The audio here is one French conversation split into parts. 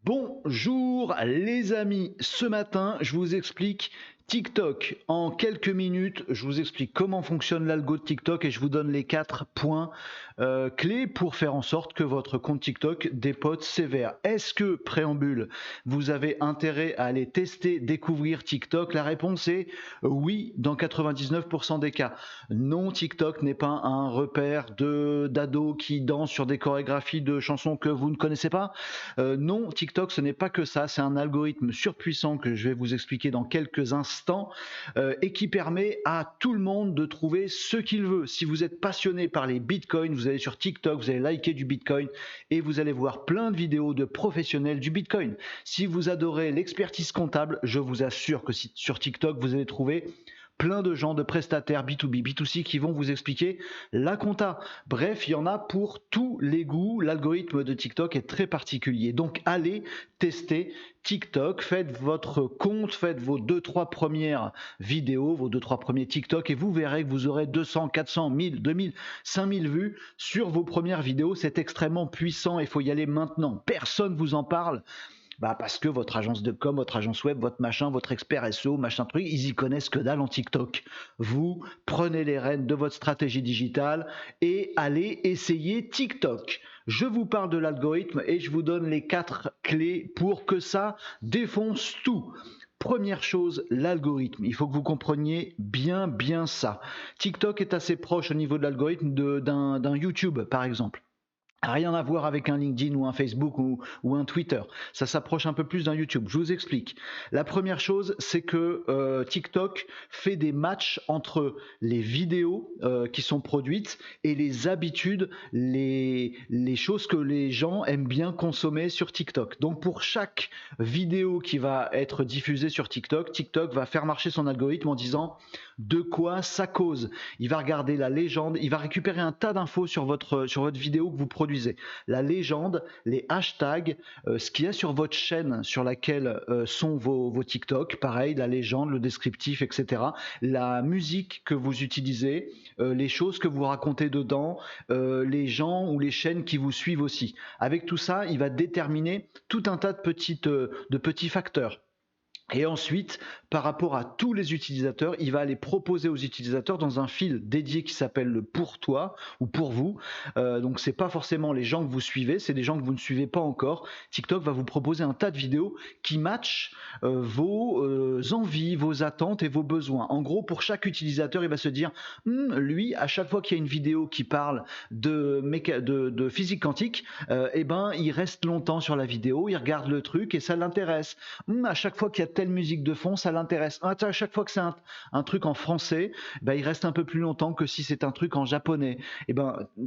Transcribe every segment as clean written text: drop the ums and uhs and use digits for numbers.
Bonjour les amis, ce matin je vous explique TikTok en quelques minutes, je vous explique comment fonctionne l'algo de TikTok et je vous donne les 4 points clés pour faire en sorte que votre compte TikTok dépote sévère. Est-ce que, préambule, vous avez intérêt à aller tester, découvrir TikTok? La réponse est oui dans 99% des cas. Non, TikTok n'est pas un repère d'ados qui dansent sur des chorégraphies de chansons que vous ne connaissez pas. Non, TikTok, ce n'est pas que ça, c'est un algorithme surpuissant que je vais vous expliquer dans quelques instants et qui permet à tout le monde de trouver ce qu'il veut. Si vous êtes passionné par les bitcoins, vous allez sur TikTok, vous allez liker du bitcoin et vous allez voir plein de vidéos de professionnels du bitcoin. Si vous adorez l'expertise comptable, je vous assure que sur TikTok, vous allez trouver plein de gens, de prestataires B2B, B2C qui vont vous expliquer la compta. Bref, il y en a pour tous les goûts. L'algorithme de TikTok est très particulier. Donc allez tester TikTok, faites votre compte, faites vos 2-3 premières vidéos, vos 2-3 premiers TikTok et vous verrez que vous aurez 200, 400, 1000, 2000, 5000 vues sur vos premières vidéos. C'est extrêmement puissant et il faut y aller maintenant. Personne vous en parle. Parce que votre agence de com, votre agence web, votre machin, votre expert SEO, machin truc, ils y connaissent que dalle en TikTok. Vous prenez les rênes de votre stratégie digitale et allez essayer TikTok. Je vous parle de l'algorithme et je vous donne les 4 clés pour que ça défonce tout. Première chose, l'algorithme. Il faut que vous compreniez bien ça. TikTok est assez proche au niveau de l'algorithme d'un YouTube, par exemple. Rien à voir avec un LinkedIn ou un Facebook ou un Twitter. Ça s'approche un peu plus d'un YouTube. Je vous explique. La première chose, c'est que TikTok fait des matchs entre les vidéos qui sont produites et les habitudes, les choses que les gens aiment bien consommer sur TikTok. Donc pour chaque vidéo qui va être diffusée sur TikTok, TikTok va faire marcher son algorithme en disant de quoi ça cause. Il va regarder la légende, il va récupérer un tas d'infos sur votre vidéo que vous produisez. La légende, les hashtags, ce qu'il y a sur votre chaîne sur laquelle sont vos TikTok, pareil, la légende, le descriptif, etc. La musique que vous utilisez, les choses que vous racontez dedans, les gens ou les chaînes qui vous suivent aussi. Avec tout ça, il va déterminer tout un tas de petits facteurs. Et ensuite, par rapport à tous les utilisateurs, il va les proposer aux utilisateurs dans un fil dédié qui s'appelle le pour toi ou pour vous. Donc c'est pas forcément les gens que vous suivez, c'est des gens que vous ne suivez pas encore. TikTok va vous proposer un tas de vidéos qui matchent vos envies, vos attentes et vos besoins. En gros, pour chaque utilisateur, il va se dire lui, à chaque fois qu'il y a une vidéo qui parle de physique quantique, il reste longtemps sur la vidéo, il regarde le truc et ça l'intéresse. À chaque fois qu'il y a telle musique de fond, ça l'intéresse. À chaque fois que c'est un truc en français, il reste un peu plus longtemps que si c'est un truc en japonais.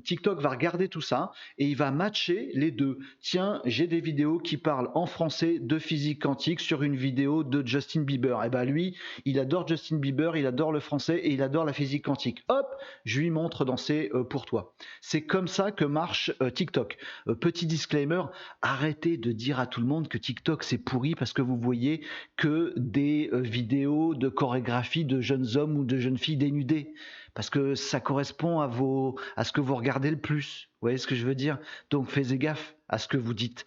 TikTok va regarder tout ça et il va matcher les deux. Tiens, j'ai des vidéos qui parlent en français de physique quantique sur une vidéo de Justin Bieber. Lui, il adore Justin Bieber, il adore le français et il adore la physique quantique. Hop, je lui montre dans ses pour toi. C'est comme ça que marche TikTok. Petit disclaimer, arrêtez de dire à tout le monde que TikTok c'est pourri parce que vous voyez que des vidéos de chorégraphie de jeunes hommes ou de jeunes filles dénudées, parce que ça correspond à ce que vous regardez le plus. Vous voyez ce que je veux dire? Donc faites gaffe à ce que vous dites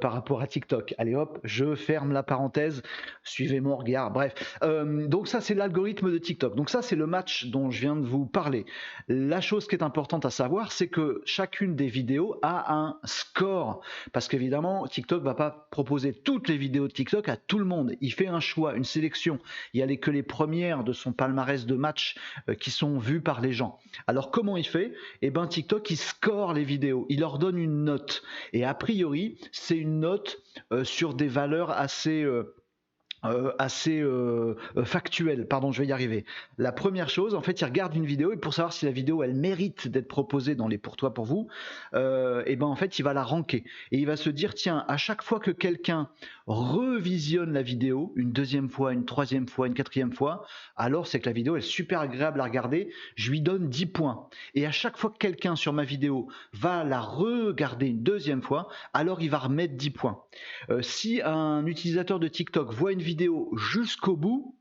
par rapport à TikTok. Allez hop, je ferme la parenthèse, suivez mon regard. Bref, donc ça c'est l'algorithme de TikTok. Donc ça c'est le match dont je viens de vous parler. La chose qui est importante à savoir, c'est que chacune des vidéos a un score, parce qu'évidemment TikTok va pas proposer toutes les vidéos de TikTok à tout le monde. Il fait un choix, une sélection. Il y a que les premières de son palmarès de match qui sont vues par les gens. Alors comment il fait? TikTok il score les vidéos, il leur donne une note. Et a priori, c'est une note sur des valeurs assez factuel, pardon, je vais y arriver. La première chose, en fait, il regarde une vidéo et pour savoir si la vidéo elle mérite d'être proposée dans les pour toi pour vous, en fait, il va la ranker et il va se dire tiens, à chaque fois que quelqu'un revisionne la vidéo une deuxième fois, une troisième fois, une quatrième fois, alors c'est que la vidéo est super agréable à regarder, je lui donne 10 points. Et à chaque fois que quelqu'un sur ma vidéo va la regarder une deuxième fois, alors il va remettre 10 points. Si un utilisateur de TikTok voit une vidéo jusqu'au bout,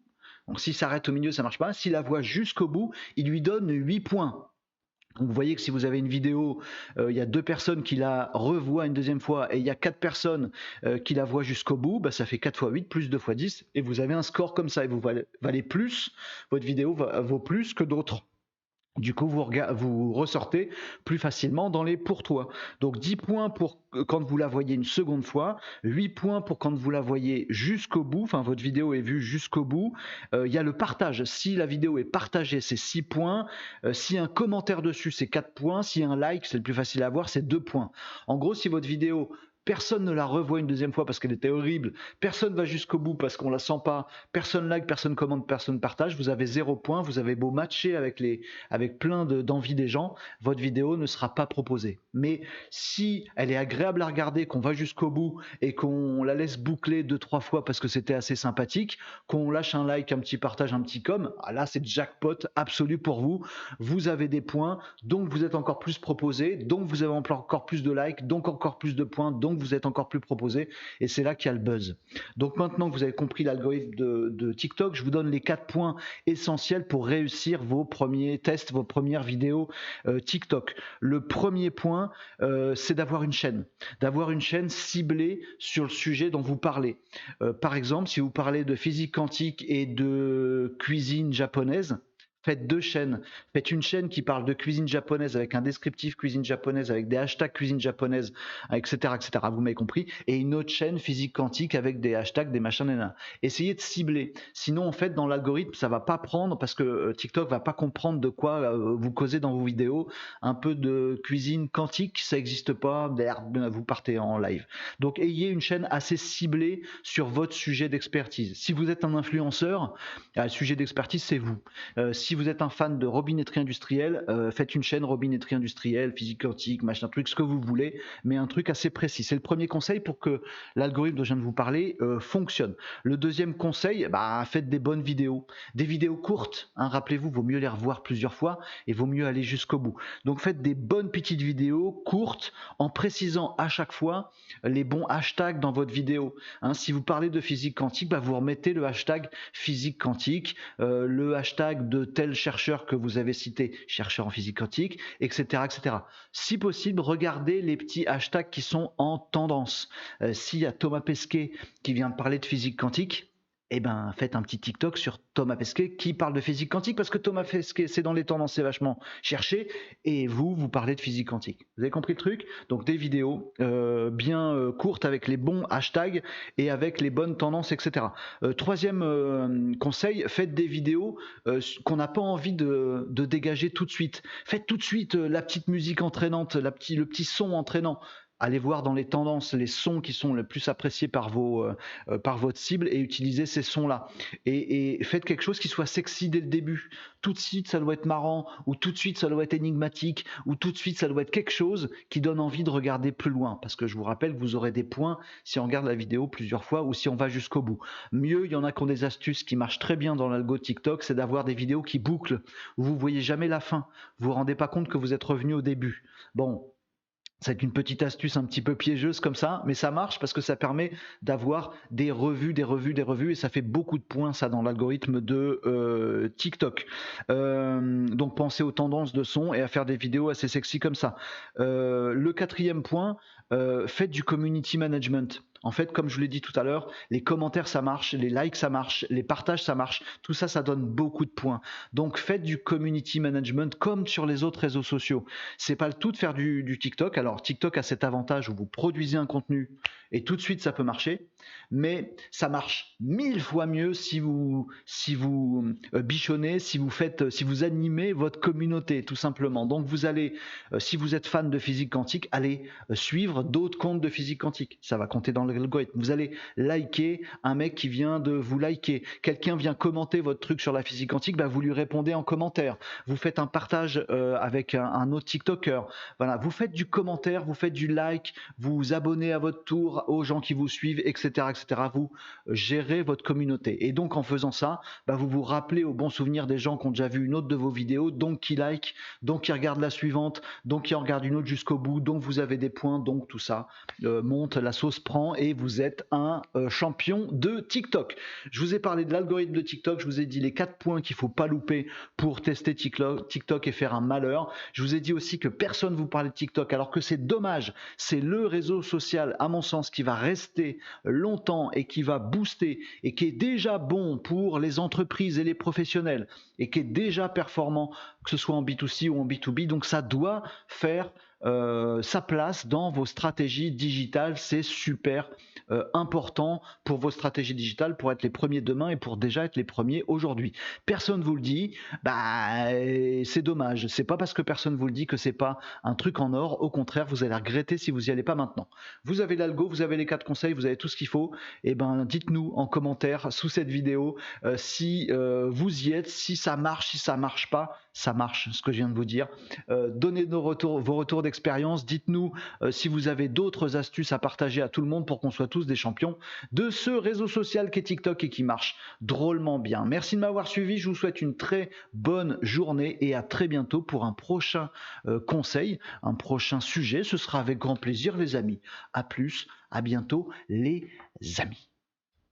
donc s'il s'arrête au milieu, ça marche pas. S'il la voit jusqu'au bout, il lui donne 8 points. Donc vous voyez que si vous avez une vidéo, il y a 2 personnes qui la revoient une deuxième fois et il y a 4 personnes qui la voient jusqu'au bout, bah, ça fait 4 fois 8 plus 2 fois 10 et vous avez un score comme ça et vous valez plus, votre vidéo vaut plus que d'autres. Du coup, vous ressortez plus facilement dans les pour toi. Donc 10 points pour quand vous la voyez une seconde fois, 8 points pour quand vous la voyez jusqu'au bout, enfin votre vidéo est vue jusqu'au bout. Il y a le partage. Si la vidéo est partagée, c'est 6 points. S'il y a un commentaire dessus, c'est 4 points. S'il y a un like, c'est le plus facile à voir, c'est 2 points. En gros, si votre vidéo personne ne la revoit une deuxième fois parce qu'elle était horrible, personne va jusqu'au bout parce qu'on la sent pas, personne like, personne commente, personne partage, vous avez 0 point, vous avez beau matcher avec plein d'envie des gens, votre vidéo ne sera pas proposée. Mais si elle est agréable à regarder, qu'on va jusqu'au bout et qu'on la laisse boucler 2-3 fois parce que c'était assez sympathique, qu'on lâche un like, un petit partage, un petit com, là c'est jackpot absolu pour vous, vous avez des points, donc vous êtes encore plus proposé, donc vous avez encore plus de likes, donc encore plus de points, donc vous êtes encore plus proposé, et c'est là qu'il y a le buzz. Donc maintenant que vous avez compris l'algorithme de TikTok, je vous donne les 4 points essentiels pour réussir vos premiers tests, vos premières vidéos TikTok. Le premier point, c'est d'avoir une chaîne ciblée sur le sujet dont vous parlez. Par exemple, si vous parlez de physique quantique et de cuisine japonaise, faites 2 chaînes. Faites une chaîne qui parle de cuisine japonaise avec un descriptif cuisine japonaise, avec des hashtags cuisine japonaise, etc., etc. Vous m'avez compris. Et une autre chaîne physique quantique avec des hashtags, des machins, etc. Essayez de cibler. Sinon, en fait, dans l'algorithme, ça va pas prendre parce que TikTok va pas comprendre de quoi vous causez dans vos vidéos. Un peu de cuisine quantique, ça n'existe pas. Vous partez en live. Donc, ayez une chaîne assez ciblée sur votre sujet d'expertise. Si vous êtes un influenceur, le sujet d'expertise, c'est vous. Si vous êtes un fan de robinetterie industrielle, faites une chaîne robinetterie industrielle, physique quantique, machin truc, ce que vous voulez, mais un truc assez précis. C'est le premier conseil pour que l'algorithme dont je viens de vous parler fonctionne. Le deuxième conseil, faites des bonnes vidéos. Des vidéos courtes, rappelez-vous, vaut mieux les revoir plusieurs fois et vaut mieux aller jusqu'au bout. Donc faites des bonnes petites vidéos courtes en précisant à chaque fois les bons hashtags dans votre vidéo. Si vous parlez de physique quantique, vous remettez le hashtag physique quantique, le hashtag de tel chercheur que vous avez cité, chercheur en physique quantique, etc., etc. Si possible, regardez les petits hashtags qui sont en tendance. S'il y a Thomas Pesquet qui vient de parler de physique quantique, faites un petit TikTok sur Thomas Pesquet qui parle de physique quantique parce que Thomas Pesquet, c'est dans les tendances, c'est vachement cherché et vous parlez de physique quantique. Vous avez compris le truc? Donc des vidéos bien courtes avec les bons hashtags et avec les bonnes tendances, etc. Troisième conseil, faites des vidéos qu'on n'a pas envie de dégager tout de suite. Faites tout de suite la petite musique entraînante, le petit son entraînant. Allez voir dans les tendances les sons qui sont les plus appréciés par votre cible et utilisez ces sons-là. Et faites quelque chose qui soit sexy dès le début. Tout de suite, ça doit être marrant, ou tout de suite, ça doit être énigmatique, ou tout de suite, ça doit être quelque chose qui donne envie de regarder plus loin. Parce que je vous rappelle que vous aurez des points si on regarde la vidéo plusieurs fois ou si on va jusqu'au bout. Mieux, il y en a qui ont des astuces qui marchent très bien dans l'algo TikTok, c'est d'avoir des vidéos qui bouclent, où vous ne voyez jamais la fin. Vous vous rendez pas compte que vous êtes revenu au début. Bon. C'est une petite astuce un petit peu piégeuse comme ça, mais ça marche parce que ça permet d'avoir des revues, et ça fait beaucoup de points ça dans l'algorithme de TikTok. Donc pensez aux tendances de son et à faire des vidéos assez sexy comme ça. Le quatrième point, faites du community management. En fait, comme je vous l'ai dit tout à l'heure, les commentaires ça marche, les likes ça marche, les partages ça marche, tout ça, ça donne beaucoup de points. Donc faites du community management comme sur les autres réseaux sociaux. C'est pas le tout de faire du TikTok. Alors TikTok a cet avantage où vous produisez un contenu et tout de suite ça peut marcher, mais ça marche 1000 fois mieux si vous bichonnez, si vous animez votre communauté tout simplement. Donc vous allez, si vous êtes fan de physique quantique, allez suivre d'autres comptes de physique quantique. Ça va compter dans l'algorithme. Vous allez liker un mec qui vient de vous liker. Quelqu'un vient commenter votre truc sur la physique quantique, vous lui répondez en commentaire. Vous faites un partage avec un autre TikToker. Voilà, vous faites du commentaire, vous faites du like, vous abonnez à votre tour aux gens qui vous suivent, etc., etc. Vous gérez votre communauté. Et donc en faisant ça, vous vous rappelez au bon souvenir des gens qui ont déjà vu une autre de vos vidéos, donc qui like, donc qui regardent la suivante, donc qui en regardent une autre jusqu'au bout, donc vous avez des points, donc tout ça monte, la sauce prend et vous êtes un champion de TikTok. Je vous ai parlé de l'algorithme de TikTok, je vous ai dit les 4 points qu'il ne faut pas louper pour tester TikTok et faire un malheur. Je vous ai dit aussi que personne ne vous parlait de TikTok, alors que c'est dommage. C'est le réseau social, à mon sens, qui va rester longtemps et qui va booster et qui est déjà bon pour les entreprises et les professionnels et qui est déjà performant, que ce soit en B2C ou en B2B. Donc ça doit faire sa place dans vos stratégies digitales. C'est super important pour vos stratégies digitales, pour être les premiers demain et pour déjà être les premiers aujourd'hui. Personne vous le dit, bah c'est dommage. C'est pas parce que personne vous le dit que c'est pas un truc en or. Au contraire, vous allez regretter si vous y allez pas maintenant. Vous avez l'algo, vous avez les 4 conseils, vous avez tout ce qu'il faut. Et ben dites-nous en commentaire sous cette vidéo si vous y êtes, si ça marche, si ça marche pas. Ça marche, ce que je viens de vous dire. Donnez vos retours d'expérience. Dites-nous si vous avez d'autres astuces à partager à tout le monde pour qu'on soit tous des champions de ce réseau social qu'est TikTok et qui marche drôlement bien. Merci de m'avoir suivi. Je vous souhaite une très bonne journée et à très bientôt pour un prochain conseil, un prochain sujet. Ce sera avec grand plaisir, les amis. À plus, à bientôt, les amis.